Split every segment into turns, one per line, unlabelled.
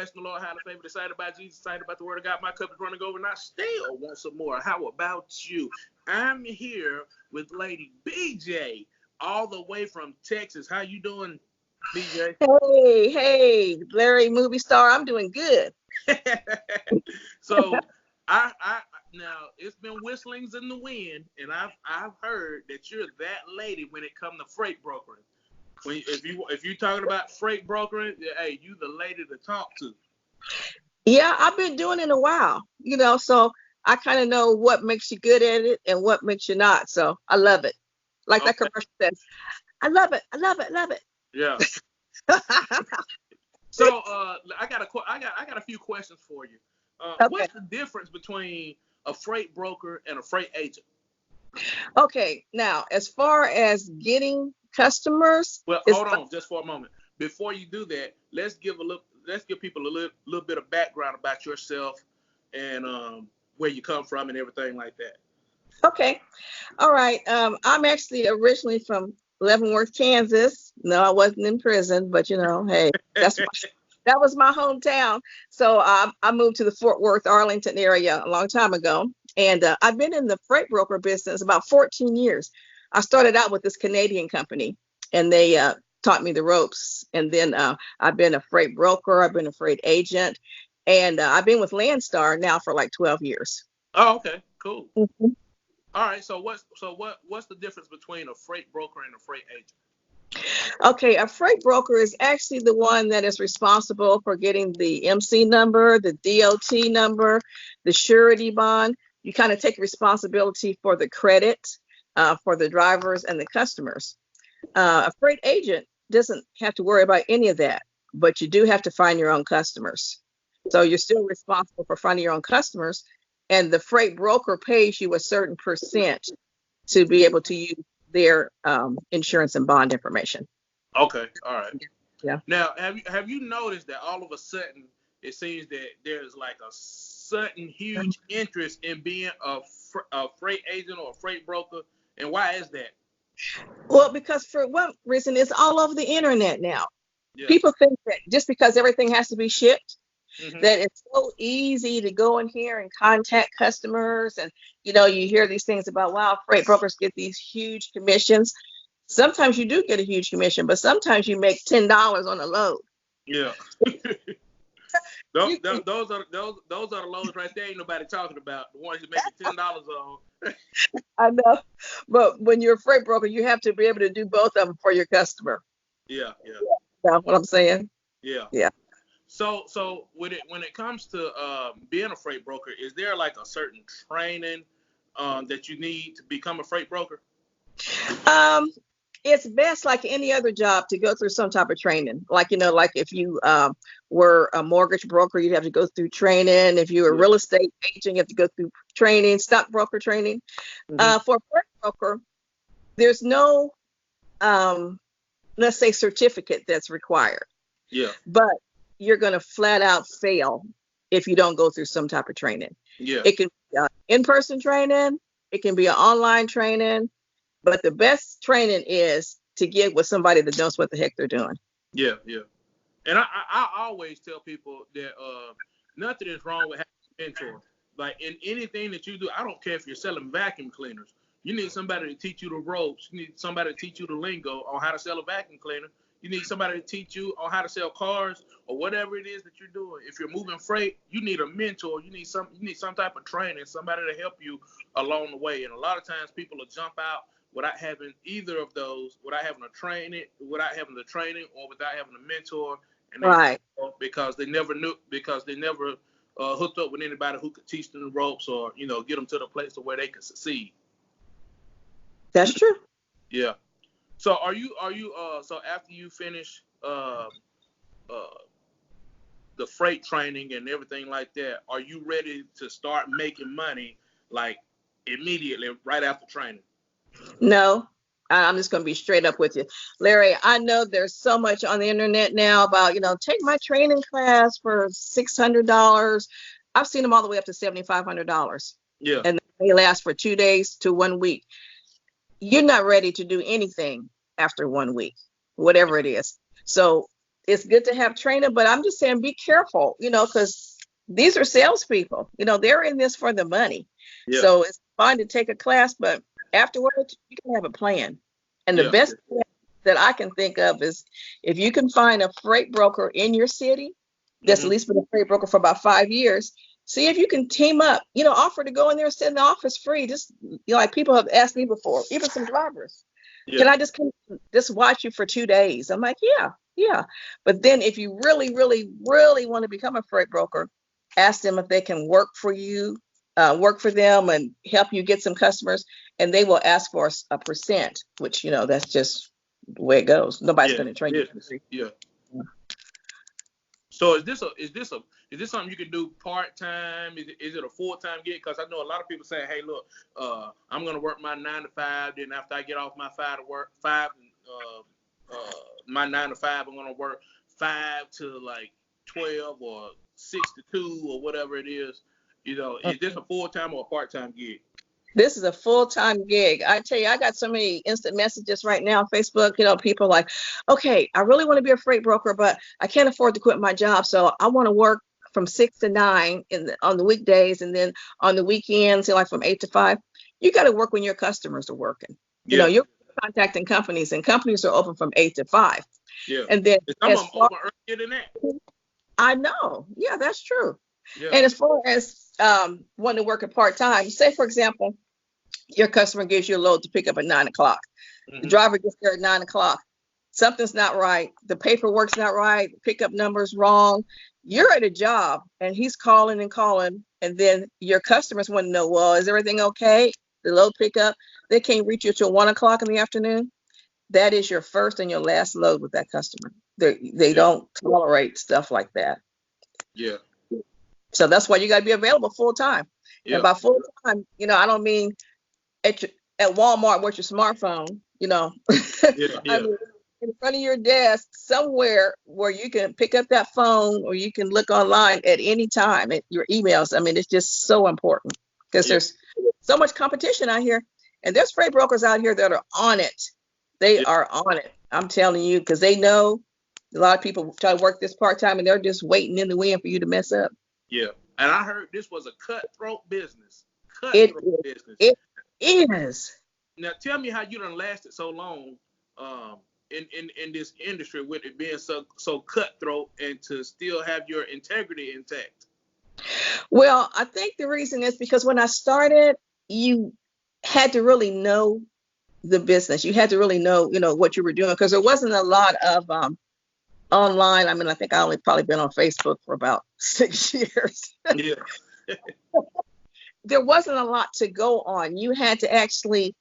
bless the Lord, highly favored, excited about Jesus, excited about the word of God. My cup is running over, and I still want some more. How about you? I'm here with Lady BJ, all the way from Texas. How you doing, BJ?
Hey, Larry, movie star. I'm doing good.
So, I now it's been whistlings in the wind, and I've heard that you're that lady when it comes to freight brokering. If you talking about freight brokering, hey, you the lady to talk to.
Yeah, I've been doing it a while, so I kind of know what makes you good at it and what makes you not. So I love it. Like that
Okay.
commercial says, I love it. I love it. Love it.
Yeah. So I got a few questions for you.
Okay.
What's the difference between a freight broker and a freight agent?
Okay. Now, as far as getting customers,
Well, hold on just for a moment. Before you do that, let's give people a little bit of background about yourself and where you come from and everything like that.
Okay. All right. I'm actually originally from Leavenworth, Kansas. No, I wasn't in prison, but hey, that was my hometown. So I moved to the Fort Worth, Arlington area a long time ago. And I've been in the freight broker business about 14 years. I started out with this Canadian company, and they taught me the ropes. And then I've been a freight broker. I've been a freight agent. And I've been with Landstar now for like 12 years.
Oh, okay. Cool.
Mm-hmm.
All right. So what's the difference between a freight broker and a freight agent?
Okay, a freight broker is actually the one that is responsible for getting the MC number, the DOT number, the surety bond. You kind of take responsibility for the credit for the drivers and the customers. A freight agent doesn't have to worry about any of that, but you do have to find your own customers. So you're still responsible for finding your own customers, and the freight broker pays you a certain percent to be able to use their insurance and bond information.
Okay, all right.
Yeah.
Now, have you noticed that all of a sudden it seems that there's like a sudden huge interest in being a freight agent or a freight broker, and why is that?
Well, because for one reason, it's all over the internet now.
Yeah.
People think that just because everything has to be shipped,
Mm-hmm.
that it's so easy to go in here and contact customers. And, you hear these things about, wow, freight brokers get these huge commissions. Sometimes you do get a huge commission, but sometimes you make $10 on a load.
Yeah. those are the loads right there. Ain't nobody talking about the ones you make $10 on.
I know, but when you're a freight broker, you have to be able to do both of them for your customer.
Yeah.
That's what I'm saying.
Yeah.
Yeah.
So when it comes to being a freight broker, is there like a certain training that you need to become a freight broker?
It's best, like any other job, to go through some type of training. Like if you were a mortgage broker, you'd have to go through training. If you're a real estate agent, you have to go through training, stockbroker training.
Mm-hmm.
For a freight broker, there's no, let's say, certificate that's required.
Yeah.
But you're going to flat out fail if you don't go through some type of training.
Yeah.
It can be in-person training. It can be an online training. But the best training is to get with somebody that knows what the heck they're doing.
Yeah. And I always tell people that nothing is wrong with having a mentor. Like in anything that you do, I don't care if you're selling vacuum cleaners. You need somebody to teach you the ropes. You need somebody to teach you the lingo on how to sell a vacuum cleaner. You need somebody to teach you on how to sell cars or whatever it is that you're doing. If you're moving freight, you need a mentor. You need some type of training, somebody to help you along the way. And a lot of times people will jump out without having either of those, without having the training or without having a mentor, and
right,
because they never hooked up with anybody who could teach them the ropes or get them to the place where they could succeed.
That's true.
Yeah. So are you so after you finish the freight training and everything like that, are you ready to start making money like immediately right after training?
No, I'm just going to be straight up with you, Larry. I know there's so much on the internet now about, take my training class for $600. I've seen them all the way up to $7,500.
Yeah.
And they last for 2 days to 1 week. You're not ready to do anything after 1 week, whatever it is. So it's good to have training, but I'm just saying be careful, because these are salespeople. They're in this for the money.
Yeah.
So it's fine to take a class, but afterwards you can have a plan. And the best plan that I can think of is if you can find a freight broker in your city that's at least been a freight broker for about 5 years. See if you can team up, offer to go in there and sit in the office free. Just, like people have asked me before, even some drivers. Yeah. Can I just watch you for 2 days? I'm like, yeah. But then if you really, really, really want to become a freight broker, ask them if they can work for you, work for them and help you get some customers. And they will ask for a percent, which, that's just the way it goes. Nobody's going to train you.
Yeah. So is this something you can do part-time? Is it a full-time gig? Because I know a lot of people saying, hey, look, I'm going to work my 9 to 5. Then after I get off my my 9 to 5, I'm going to work 5 to like 12 or 6 to 2 or whatever it is. Is this a full-time or a part-time gig?
This is a full-time gig. I tell you, I got so many instant messages right now on Facebook. People like, okay, I really want to be a freight broker, but I can't afford to quit my job. So I want to work from 6 to 9 on the weekdays, and then on the weekends, like from 8 to 5. You got to work when your customers are working.
Yeah.
You're contacting companies, and companies are open from 8 to 5.
Yeah.
And then
some of them open earlier than that.
I know. Yeah, that's true.
Yeah.
And as far as wanting to work at part-time, say, for example, your customer gives you a load to pick up at 9 o'clock. The driver gets there at 9 o'clock. Something's not right. The paperwork's not right. The pickup number's wrong. You're at a job and he's calling and calling. And then your customers want to know, well, is everything okay? The load pickup, they can't reach you till 1 o'clock in the afternoon. That is your first and your last load with that customer. They don't tolerate stuff like that.
Yeah.
So that's why you got to be available full time. Yeah. And by full time, I don't mean at Walmart with your smartphone,
Yeah.
I mean, in front of your desk somewhere where you can pick up that phone or you can look online at any time at your emails. I mean, it's just so important because there's so much competition out here, and there's freight brokers out here that are on it. They are on it. I'm telling you, because they know a lot of people try to work this part-time and they're just waiting in the wind for you to mess up.
Yeah. And I heard this was a cutthroat business.
Business. It is.
Now tell me how you done lasted so long in this industry with it being so cutthroat and to still have your integrity intact.
Well, I think the reason is because when I started, you had to really know the business. You had to really know, what you were doing, because there wasn't a lot of online. I mean, I think I only probably been on Facebook for about 6 years.
Yeah.
There wasn't a lot to go on. You had to actually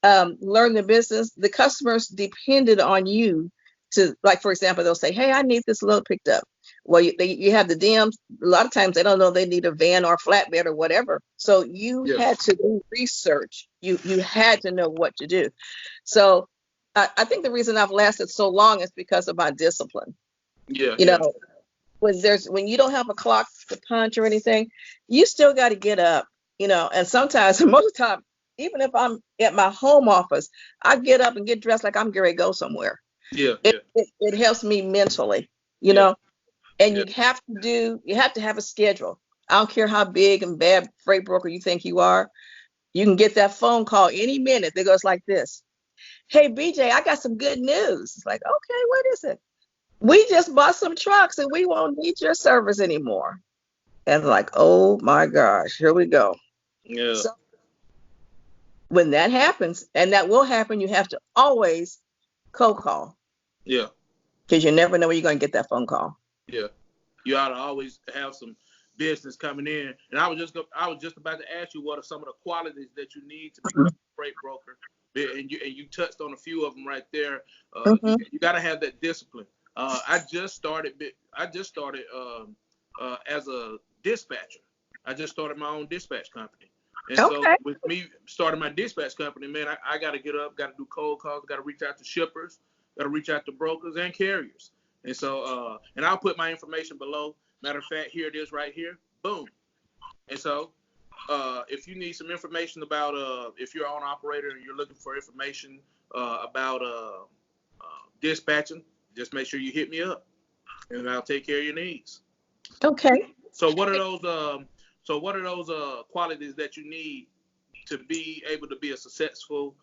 learn the business. The customers depended on you to, like, for example, they'll say, hey, I need this load picked up. Well, you have the DMs. A lot of times they don't know they need a van or a flatbed or whatever. So you had to do research. You had to know what to do. So I think the reason I've lasted so long is because of my discipline.
Yeah.
When you don't have a clock to punch or anything, you still got to get up, and sometimes, most of the time, even if I'm at my home office, I get up and get dressed like I'm going to go somewhere.
Yeah.
It helps me mentally, and you have to have a schedule. I don't care how big and bad freight broker you think you are. You can get that phone call any minute that goes like this. Hey, BJ, I got some good news. It's like, okay, what is it? We just bought some trucks and we won't need your service anymore. And like, oh my gosh, here we go.
Yeah.
So when that happens, and that will happen, you have to always cold call.
Yeah.
Because you never know when you're going to get that phone call.
Yeah. You ought to always have some business coming in. And I was just about to ask you what are some of the qualities that you need to become a freight broker. And you touched on a few of them right there. You got to have that discipline. I just started as a dispatcher. I just started my own dispatch company. And so with me starting my dispatch company, man, I got to get up, got to do cold calls, got to reach out to shippers, got to reach out to brokers and carriers. And so, and I'll put my information below. Matter of fact, here it is right here. Boom. And so, if you need some information about, if you're an operator and you're looking for information about dispatching, just make sure you hit me up. and I'll take care of your needs.
Okay.
So what are those? Qualities that you need to be able to be a successful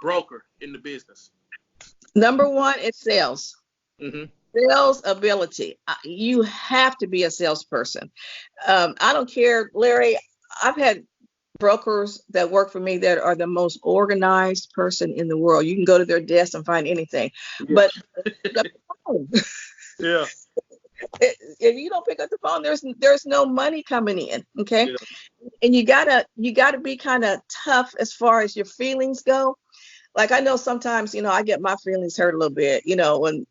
broker in the business?
Number one is sales.
Mm-hmm.
Sales ability. You have to be a salesperson. I don't care, Larry. I've had brokers that work for me that are the most organized person in the world. You can go to their desk and find anything.
Yeah.
But the phone,
Yeah.
if you don't pick up the phone, there's no money coming in. Okay.
Yeah.
And you gotta be kind of tough as far as your feelings go. Like, I know sometimes, I get my feelings hurt a little bit, when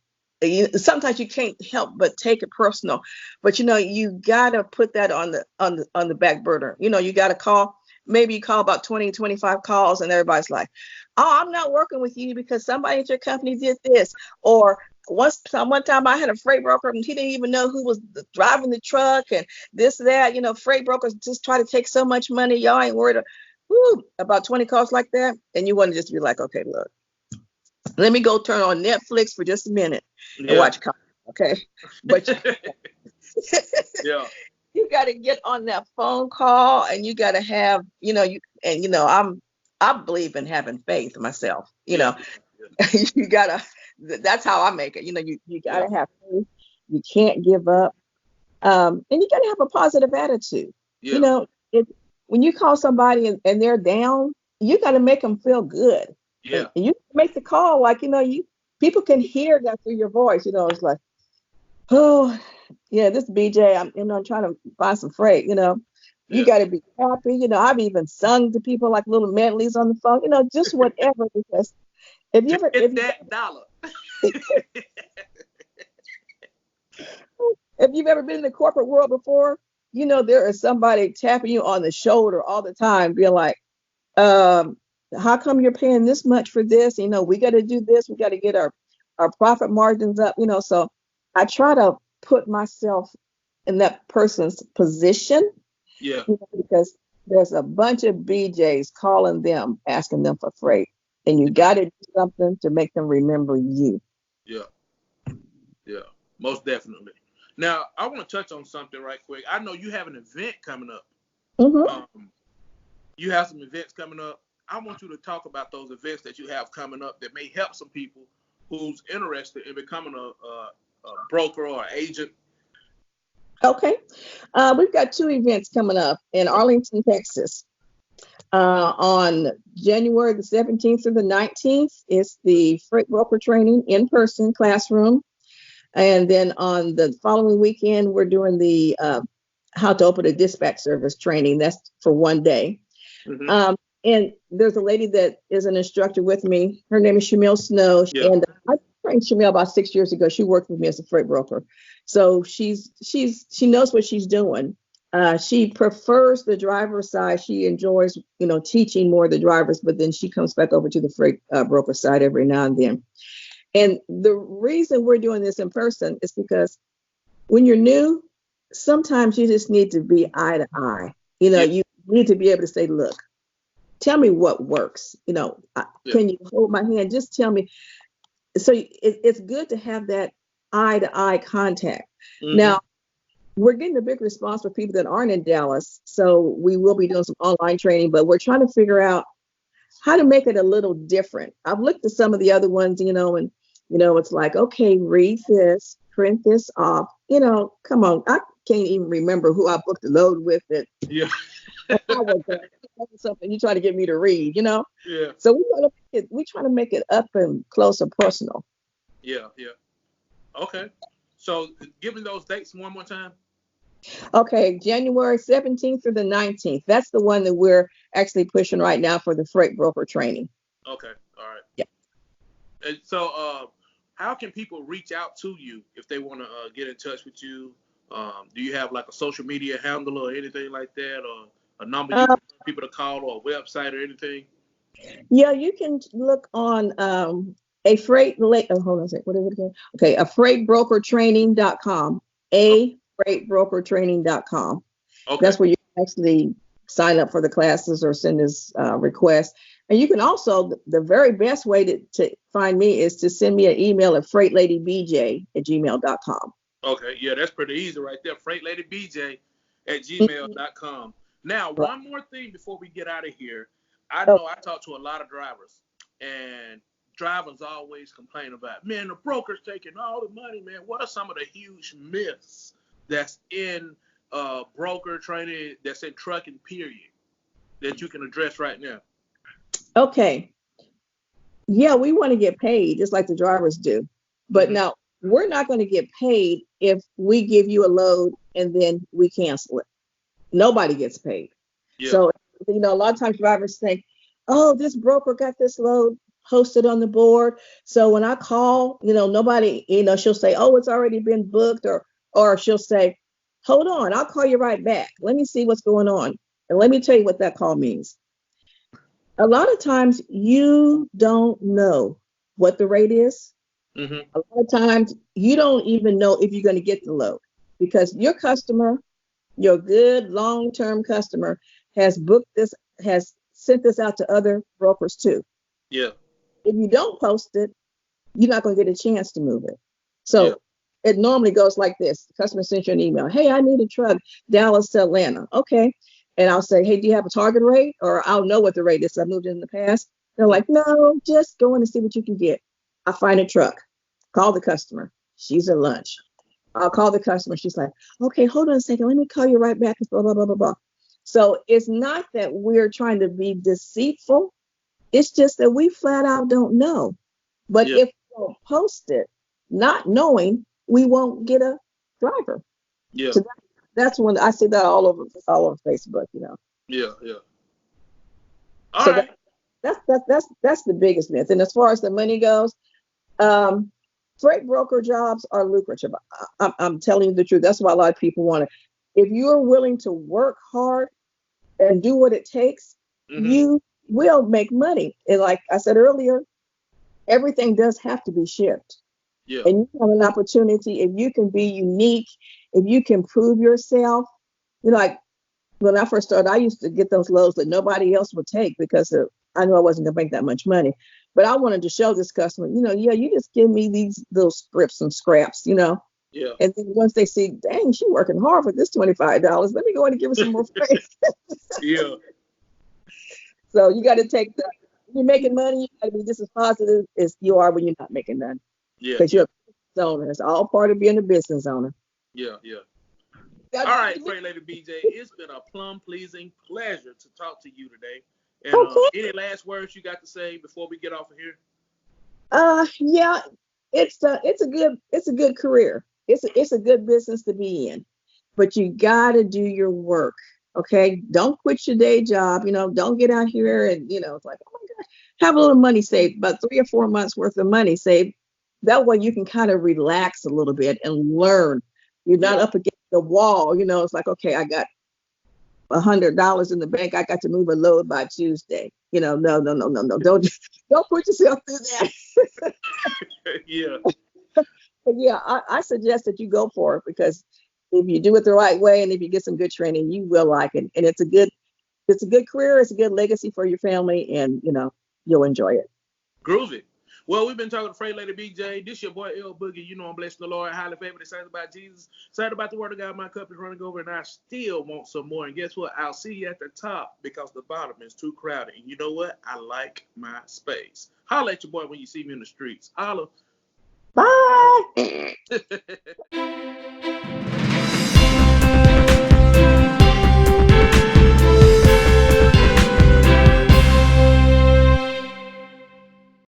sometimes you can't help but take it personal. But you gotta put that on the back burner. You gotta call. Maybe you call about 20, 25 calls, and everybody's like, "Oh, I'm not working with you because somebody at your company did this." Or one time I had a freight broker and he didn't even know who was driving the truck and this, that. Freight brokers just try to take so much money. Y'all ain't worried about 20 calls like that. And you want to just be like, okay, look, let me go turn on Netflix for just a minute and watch calls. Okay. But
yeah.
You got to get on that phone call, and you got to have, I believe in having faith myself,
Yeah.
you gotta, that's how I make it. You gotta have faith. You can't give up. And you gotta have a positive attitude.
Yeah.
When you call somebody and they're down, you gotta make them feel good.
Yeah.
And you make the call like, people can hear that through your voice. It's like, oh, yeah, this is BJ. I'm trying to find some freight. You got to be happy. I've even sung to people like little medleys on the phone. Just whatever. Because if
that dollar.
If you've ever been in the corporate world before, there is somebody tapping you on the shoulder all the time, being like, how come you're paying this much for this? We got to do this. We got to get our profit margins up. So I try to put myself in that person's position.
Yeah.
Because there's a bunch of BJs calling them, asking them for freight, and you got to do something to make them remember you.
Yeah. Yeah. Most definitely. Now, I want to touch on something right quick. I know you have an event coming up.
Mm-hmm.
You have some events coming up. I want you to talk about those events that you have coming up that may help some people who's interested in becoming a broker or agent.
Okay. We've got 2 events coming up in Arlington, Texas. On January the 17th through the 19th, it's the freight broker training in-person classroom. And then on the following weekend, we're doing the how to open a dispatch service training. That's for one day.
Mm-hmm.
And there's a lady that is an instructor with me. Her name is Shamil Snow.
Yeah.
And I trained Shamil about 6 years ago. She worked with me as a freight broker. So she knows what she's doing. She prefers the driver's side. She enjoys, teaching more of the drivers, but then she comes back over to the freight broker side every now and then. And the reason we're doing this in person is because when you're new, sometimes you just need to be eye to eye. You need to be able to say, look, tell me what works. Can you hold my hand? Just tell me. So it's good to have that eye to eye contact. Mm-hmm. Now, we're getting a big response for people that aren't in Dallas. So we will be doing some online training, but we're trying to figure out how to make it a little different. I've looked at some of the other ones, and it's like, okay, read this, print this off. Come on. I can't even remember who I booked the load with it.
Yeah.
Something you try to get me to read,
Yeah.
So we try to make it up and close and personal.
Yeah. Yeah. Okay. So give me those dates one more time. Okay,
January 17th through the 19th. That's the one that we're actually pushing right now for the freight broker training.
Okay. All right.
Yeah.
And so, how can people reach out to you if they want to get in touch with you? Do you have like a social media handle or anything like that, or a number you want people to call, or a website or anything?
Yeah, you can look on a freightbrokertraining.com. freightbrokertraining.com. Okay. That's where you actually sign up for the classes or send us requests. And you can also, the very best way to find me is to send me an email at freightladybj@gmail.com.
Okay, yeah, that's pretty easy right there. freightladybj@gmail.com. Now, one more thing before we get out of here. I know I talk to a lot of drivers, and drivers always complain about, man, the broker's taking all the money, man. What are some of the huge myths that's in broker training, that's in trucking, period, that you can address right now?
Okay. Yeah, we want to get paid just like the drivers do. But now we're not going to get paid if we give you a load and then we cancel it. Nobody gets paid. Yeah. So, a lot of times drivers think, oh, this broker got this load posted on the board. So when I call, nobody, she'll say, oh, it's already been booked, or she'll say, hold on, I'll call you right back. Let me see what's going on. And let me tell you what that call means. A lot of times you don't know what the rate is. A lot of times you don't even know if you're going to get the load, because your customer, your good long-term customer, has booked this, has sent this out to other brokers too.
Yeah.
If you don't post it, you're not going to get a chance to move it. So it normally goes like this. The customer sends you an email. Hey, I need a truck, Dallas to Atlanta. Okay. And I'll say, hey, do you have a target rate? Or I'll know what the rate is. I moved in the past. They're like, no, just go in and see what you can get. I find a truck. Call the customer. She's at lunch. I'll call the customer. She's like, okay, hold on a second. Let me call you right back. Blah, blah, blah, blah, blah. So it's not that we're trying to be deceitful. It's just that we flat out don't know. But if we don't post it, not knowing, we won't get a driver.
Yeah.
So that's when I see that all over Facebook,
Yeah.
All right. That's the biggest myth. And as far as the money goes, freight broker jobs are lucrative. I'm telling you the truth. That's why a lot of people want it. If you're willing to work hard and do what it takes, you will make money. And like I said earlier, everything does have to be shipped.
Yeah.
And you have an opportunity, if you can be unique, if you can prove yourself. Like when I first started, I used to get those loads that nobody else would take because I knew I wasn't going to make that much money. But I wanted to show this customer, you just give me these little scripts and scraps,
Yeah.
And then once they see, dang, she's working hard for this $25, let me go in and give her some more freight.
Yeah.
So you got to take you're making money, you got to be just as positive as you are when you're not making none.
Yeah.
Because you're a business owner. It's all part of being a business owner.
Yeah. All right, Freight Lady BJ, it's been a pleasing pleasure to talk to you today. And any last words you got to say before we get off of here?
Yeah, it's a good career. It's a good business to be in, but you got to do your work. Okay, don't quit your day job. Don't get out here and it's like, oh my God, have a little money saved, about 3 or 4 months worth of money saved. That way you can kind of relax a little bit and learn. You're not up against the wall. It's like, okay, I got $100 in the bank. I got to move a load by Tuesday. No. Don't put yourself through that.
Yeah.
But yeah, I suggest that you go for it, because if you do it the right way and if you get some good training, you will like it. And it's a good career. It's a good legacy for your family, and you'll enjoy it.
Groovy. Well, we've been talking to Freight Lady BJ. This your boy L Boogie. I'm blessed the Lord, highly favored, excited about Jesus, excited about the word of God. My cup is running over, and I still want some more. And guess what? I'll see you at the top, because the bottom is too crowded. And you know what? I like my space. Holla at your boy when you see me in the streets. Holla.
Bye.